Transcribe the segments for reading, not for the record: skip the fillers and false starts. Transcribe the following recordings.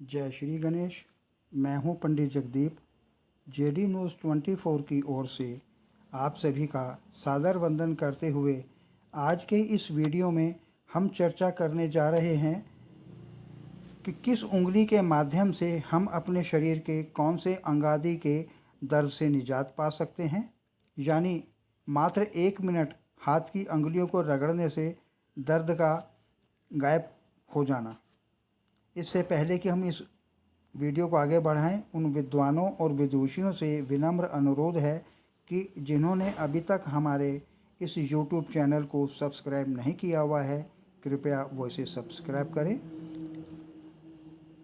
जय श्री गणेश। मैं हूं पंडित जगदीप। जेडी न्यूज़ 24 की ओर से आप सभी का सादर वंदन करते हुए आज के इस वीडियो में हम चर्चा करने जा रहे हैं कि किस उंगली के माध्यम से हम अपने शरीर के कौन से अंगादि के दर्द से निजात पा सकते हैं। यानी मात्र 1 मिनट हाथ की अंगुलियों को रगड़ने से दर्द का गायब हो जाना। इससे पहले कि हम इस वीडियो को आगे बढ़ाएं, उन विद्वानों और विदुषियों से विनम्र अनुरोध है कि जिन्होंने अभी तक हमारे इस YouTube चैनल को सब्सक्राइब नहीं किया हुआ है, कृपया वो इसे सब्सक्राइब करें।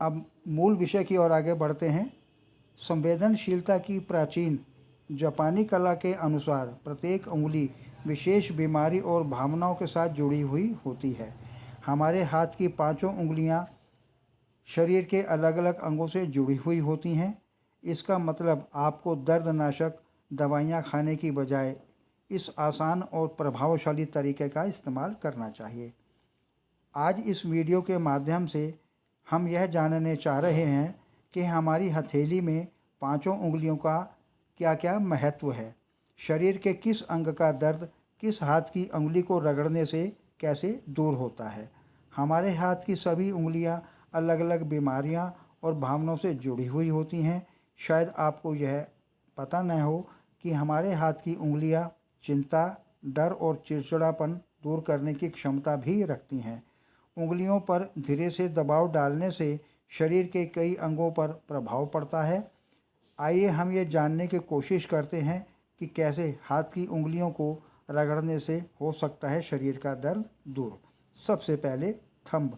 अब मूल विषय की ओर आगे बढ़ते हैं। संवेदनशीलता की प्राचीन जापानी कला के अनुसार प्रत्येक उंगली विशेष बीमारी और भावनाओं के साथ जुड़ी हुई होती है। हमारे हाथ की 5 उंगलियां शरीर के अलग अलग अंगों से जुड़ी हुई होती हैं। इसका मतलब आपको दर्दनाशक दवाइयाँ खाने की बजाय इस आसान और प्रभावशाली तरीके का इस्तेमाल करना चाहिए। आज इस वीडियो के माध्यम से हम यह जानने चाह रहे हैं कि हमारी हथेली में 5 उंगलियों का क्या क्या महत्व है। शरीर के किस अंग का दर्द किस हाथ की उंगली को रगड़ने से कैसे दूर होता है। हमारे हाथ की सभी उंगलियां अलग अलग बीमारियां और भावनाओं से जुड़ी हुई होती हैं। शायद आपको यह पता न हो कि हमारे हाथ की उंगलियां चिंता, डर और चिड़चिड़ापन दूर करने की क्षमता भी रखती हैं। उंगलियों पर धीरे से दबाव डालने से शरीर के कई अंगों पर प्रभाव पड़ता है। आइए हम ये जानने की कोशिश करते हैं कि कैसे हाथ की उंगलियों को रगड़ने से हो सकता है शरीर का दर्द दूर। सबसे पहले थंब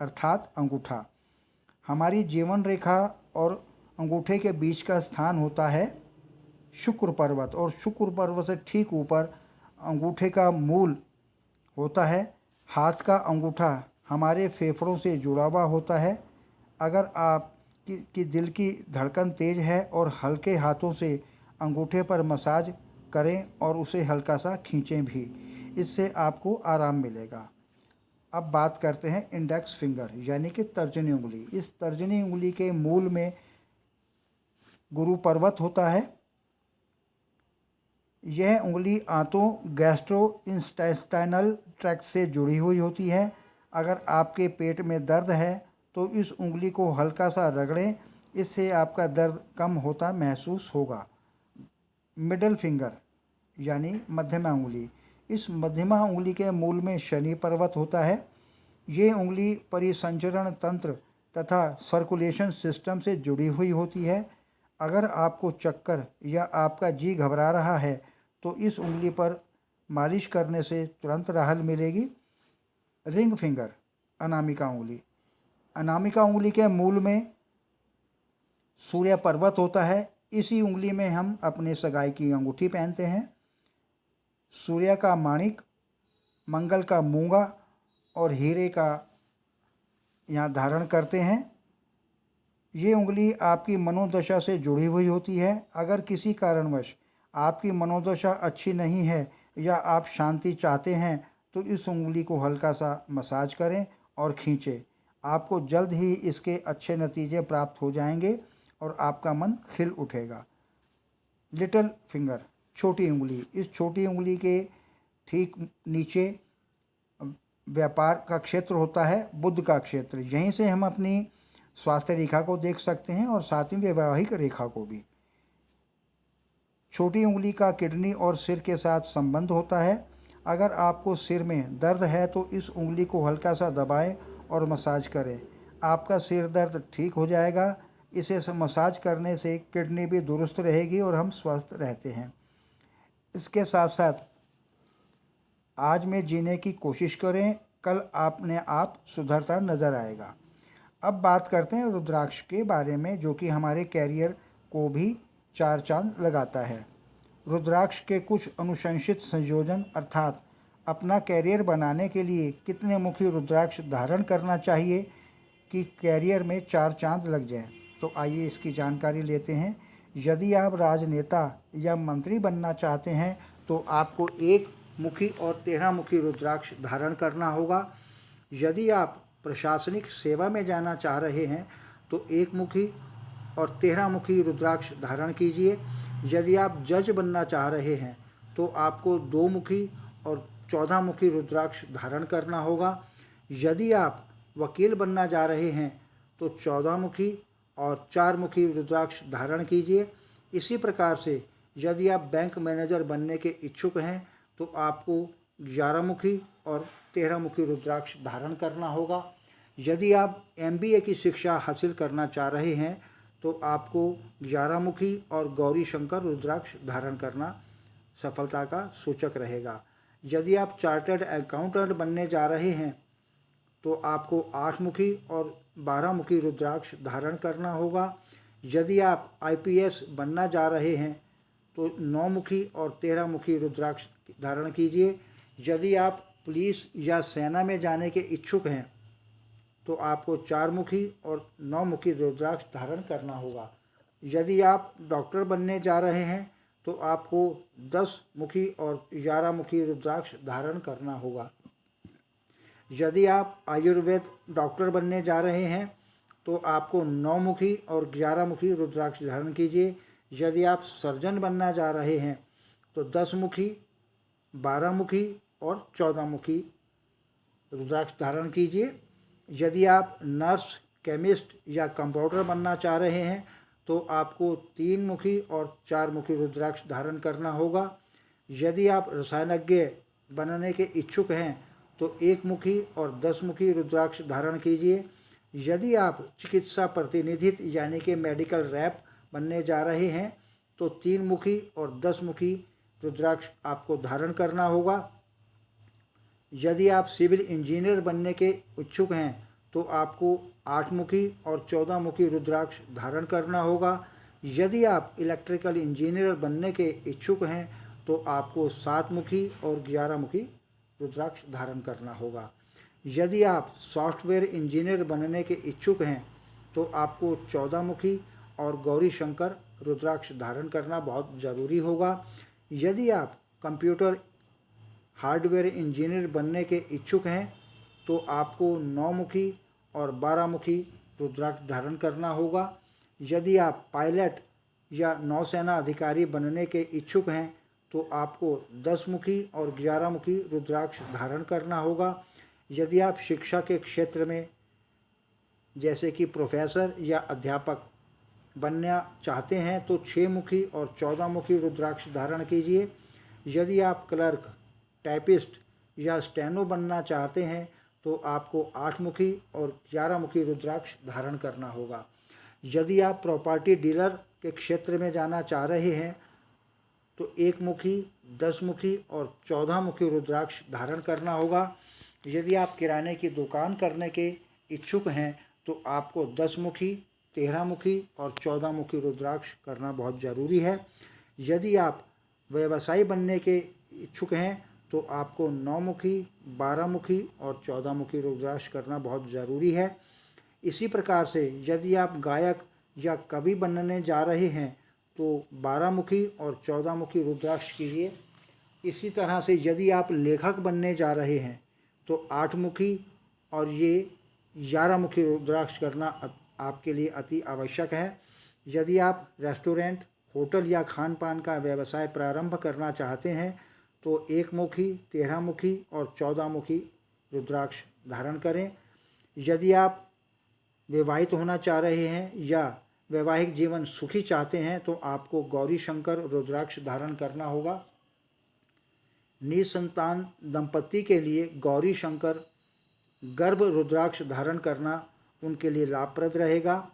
अर्थात अंगूठा। हमारी जीवन रेखा और अंगूठे के बीच का स्थान होता है शुक्र पर्वत, और शुक्र पर्वत से ठीक ऊपर अंगूठे का मूल होता है। हाथ का अंगूठा हमारे फेफड़ों से जुड़ा हुआ होता है। अगर आप की दिल की धड़कन तेज है और हल्के हाथों से अंगूठे पर मसाज करें और उसे हल्का सा खींचें भी, इससे आपको आराम मिलेगा। अब बात करते हैं इंडेक्स फिंगर यानी कि तर्जनी उंगली। इस तर्जनी उंगली के मूल में गुरु पर्वत होता है। यह उंगली आंतों गैस्ट्रोइंटेस्टाइनल ट्रैक्ट से जुड़ी हुई होती है। अगर आपके पेट में दर्द है तो इस उंगली को हल्का सा रगड़ें, इससे आपका दर्द कम होता महसूस होगा। मिडल फिंगर यानी मध्यमा उंगली। इस मध्यमा उंगली के मूल में शनि पर्वत होता है। ये उंगली परिसंचरण तंत्र तथा सर्कुलेशन सिस्टम से जुड़ी हुई होती है। अगर आपको चक्कर या आपका जी घबरा रहा है तो इस उंगली पर मालिश करने से तुरंत राहत मिलेगी। रिंग फिंगर अनामिका उंगली। अनामिका उंगली के मूल में सूर्य पर्वत होता है। इसी उंगली में हम अपने सगाई की अंगूठी पहनते हैं। सूर्य का माणिक, मंगल का मूंगा और हीरे का यहाँ धारण करते हैं। ये उंगली आपकी मनोदशा से जुड़ी हुई होती है। अगर किसी कारणवश आपकी मनोदशा अच्छी नहीं है या आप शांति चाहते हैं तो इस उंगली को हल्का सा मसाज करें और खींचें। आपको जल्द ही इसके अच्छे नतीजे प्राप्त हो जाएंगे और आपका मन खिल उठेगा। लिटिल फिंगर छोटी उंगली। इस छोटी उंगली के ठीक नीचे व्यापार का क्षेत्र होता है, बुध का क्षेत्र। यहीं से हम अपनी स्वास्थ्य रेखा को देख सकते हैं और साथ ही वैवाहिक रेखा को भी। छोटी उंगली का किडनी और सिर के साथ संबंध होता है। अगर आपको सिर में दर्द है तो इस उंगली को हल्का सा दबाएं और मसाज करें, आपका सिर दर्द ठीक हो जाएगा। इसे मसाज करने से किडनी भी दुरुस्त रहेगी और हम स्वस्थ रहते हैं। इसके साथ साथ आज में जीने की कोशिश करें, कल आपने आप सुधरता नज़र आएगा। अब बात करते हैं रुद्राक्ष के बारे में, जो कि हमारे कैरियर को भी 4 चांद लगाता है। रुद्राक्ष के कुछ अनुशंसित संयोजन अर्थात अपना कैरियर बनाने के लिए कितने मुखी रुद्राक्ष धारण करना चाहिए कि कैरियर में 4 चांद लग जाएं। तो आइए इसकी जानकारी लेते हैं। यदि आप राजनेता या मंत्री बनना चाहते हैं तो आपको 1 मुखी और 13 मुखी रुद्राक्ष धारण करना होगा। यदि आप प्रशासनिक सेवा में जाना चाह रहे हैं तो 1 मुखी और 13 मुखी रुद्राक्ष धारण कीजिए। यदि आप जज बनना चाह रहे हैं तो आपको 2 मुखी और 14 मुखी रुद्राक्ष धारण करना होगा। यदि आप वकील बनना जा रहे हैं तो 14 मुखी और 4 मुखी रुद्राक्ष धारण कीजिए। इसी प्रकार से यदि आप बैंक मैनेजर बनने के इच्छुक हैं तो आपको 11 मुखी और 13 मुखी रुद्राक्ष धारण करना होगा। यदि आप MBA की शिक्षा हासिल करना चाह रहे हैं तो आपको 11 मुखी और गौरी शंकर रुद्राक्ष धारण करना सफलता का सूचक रहेगा। यदि आप चार्टर्ड अकाउंटेंट बनने जा रहे हैं तो आपको 8 मुखी और 12 मुखी रुद्राक्ष धारण करना होगा। यदि आप IPS बनना जा रहे हैं तो 9 मुखी और 13 मुखी रुद्राक्ष धारण कीजिए। यदि आप पुलिस या सेना में जाने के इच्छुक हैं तो आपको 4 मुखी और 9 मुखी रुद्राक्ष धारण करना होगा। यदि आप डॉक्टर बनने जा रहे हैं तो आपको 10 मुखी और 11 मुखी रुद्राक्ष धारण करना होगा। यदि आप आयुर्वेद डॉक्टर बनने जा रहे हैं तो आपको 9 मुखी और 11 मुखी रुद्राक्ष धारण कीजिए। यदि आप सर्जन बनना जा रहे हैं तो 10 मुखी, 12 मुखी और 14 मुखी रुद्राक्ष धारण कीजिए। यदि आप नर्स, केमिस्ट या कंपाउंडर बनना चाह रहे हैं तो आपको 3 मुखी और 4 मुखी रुद्राक्ष धारण करना होगा। यदि आप रसायनज्ञ बनने के इच्छुक हैं तो 1 मुखी और 10 मुखी रुद्राक्ष धारण कीजिए। यदि आप चिकित्सा प्रतिनिधित्व यानी कि मेडिकल रैप बनने जा रहे हैं तो 3 मुखी और 10 मुखी रुद्राक्ष आपको धारण करना होगा। यदि आप सिविल इंजीनियर बनने के इच्छुक हैं तो आपको 8 मुखी और 14 मुखी रुद्राक्ष धारण करना होगा। यदि आप इलेक्ट्रिकल इंजीनियर बनने के इच्छुक हैं तो आपको 7 मुखी और 11 मुखी रुद्राक्ष धारण करना होगा। यदि आप सॉफ्टवेयर इंजीनियर बनने के इच्छुक हैं तो आपको 14 मुखी और गौरी शंकर रुद्राक्ष धारण करना बहुत ज़रूरी होगा। यदि आप कंप्यूटर हार्डवेयर इंजीनियर बनने के इच्छुक हैं तो आपको 9 मुखी और 12 मुखी रुद्राक्ष धारण करना होगा। यदि आप पायलट या नौसेना अधिकारी बनने के इच्छुक हैं तो आपको 10 मुखी और 11 मुखी रुद्राक्ष धारण करना होगा। यदि आप शिक्षा के क्षेत्र में जैसे कि प्रोफेसर या अध्यापक बनना चाहते हैं तो 6 मुखी और 14 मुखी रुद्राक्ष धारण कीजिए। यदि आप क्लर्क, टाइपिस्ट या स्टेनो बनना चाहते हैं तो आपको 8 मुखी और 11 मुखी रुद्राक्ष धारण करना होगा। यदि आप प्रॉपर्टी डीलर के क्षेत्र में जाना चाह रहे हैं तो 1 मुखी, 10 मुखी और 14 मुखी रुद्राक्ष धारण करना होगा। यदि आप किराने की दुकान करने के इच्छुक हैं तो आपको 10 मुखी, 13 मुखी और 14 मुखी रुद्राक्ष करना बहुत ज़रूरी है। यदि आप व्यवसायी बनने के इच्छुक हैं तो आपको 9 मुखी, 12 मुखी और 14 मुखी रुद्राक्ष करना बहुत ज़रूरी है। इसी प्रकार से यदि आप गायक या कवि बनने जा रहे हैं तो 12 मुखी और 14 मुखी रुद्राक्ष कीजिए। इसी तरह से यदि आप लेखक बनने जा रहे हैं तो 8 मुखी और ये 11 मुखी रुद्राक्ष करना आपके लिए अति आवश्यक है। यदि आप रेस्टोरेंट, होटल या खान पान का व्यवसाय प्रारंभ करना चाहते हैं तो 1 मुखी, 13 मुखी और 14 मुखी रुद्राक्ष धारण करें। यदि आप विवाहित होना चाह रहे हैं या वैवाहिक जीवन सुखी चाहते हैं तो आपको गौरी शंकर रुद्राक्ष धारण करना होगा। निसंतान दंपत्ति के लिए गौरी शंकर गर्भ रुद्राक्ष धारण करना उनके लिए लाभप्रद रहेगा।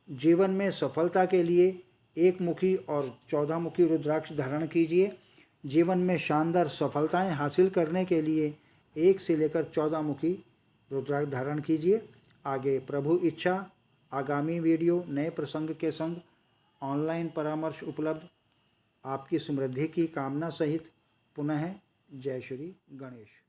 जीवन में सफलता के लिए 1 मुखी और 14 मुखी रुद्राक्ष धारण कीजिए। जीवन में शानदार सफलताएं हासिल करने के लिए 1 से लेकर 14 मुखी रुद्राक्ष धारण कीजिए। आगे प्रभु इच्छा आगामी वीडियो नए प्रसंग के संग ऑनलाइन परामर्श उपलब्ध। आपकी समृद्धि की कामना सहित पुनः जय श्री गणेश।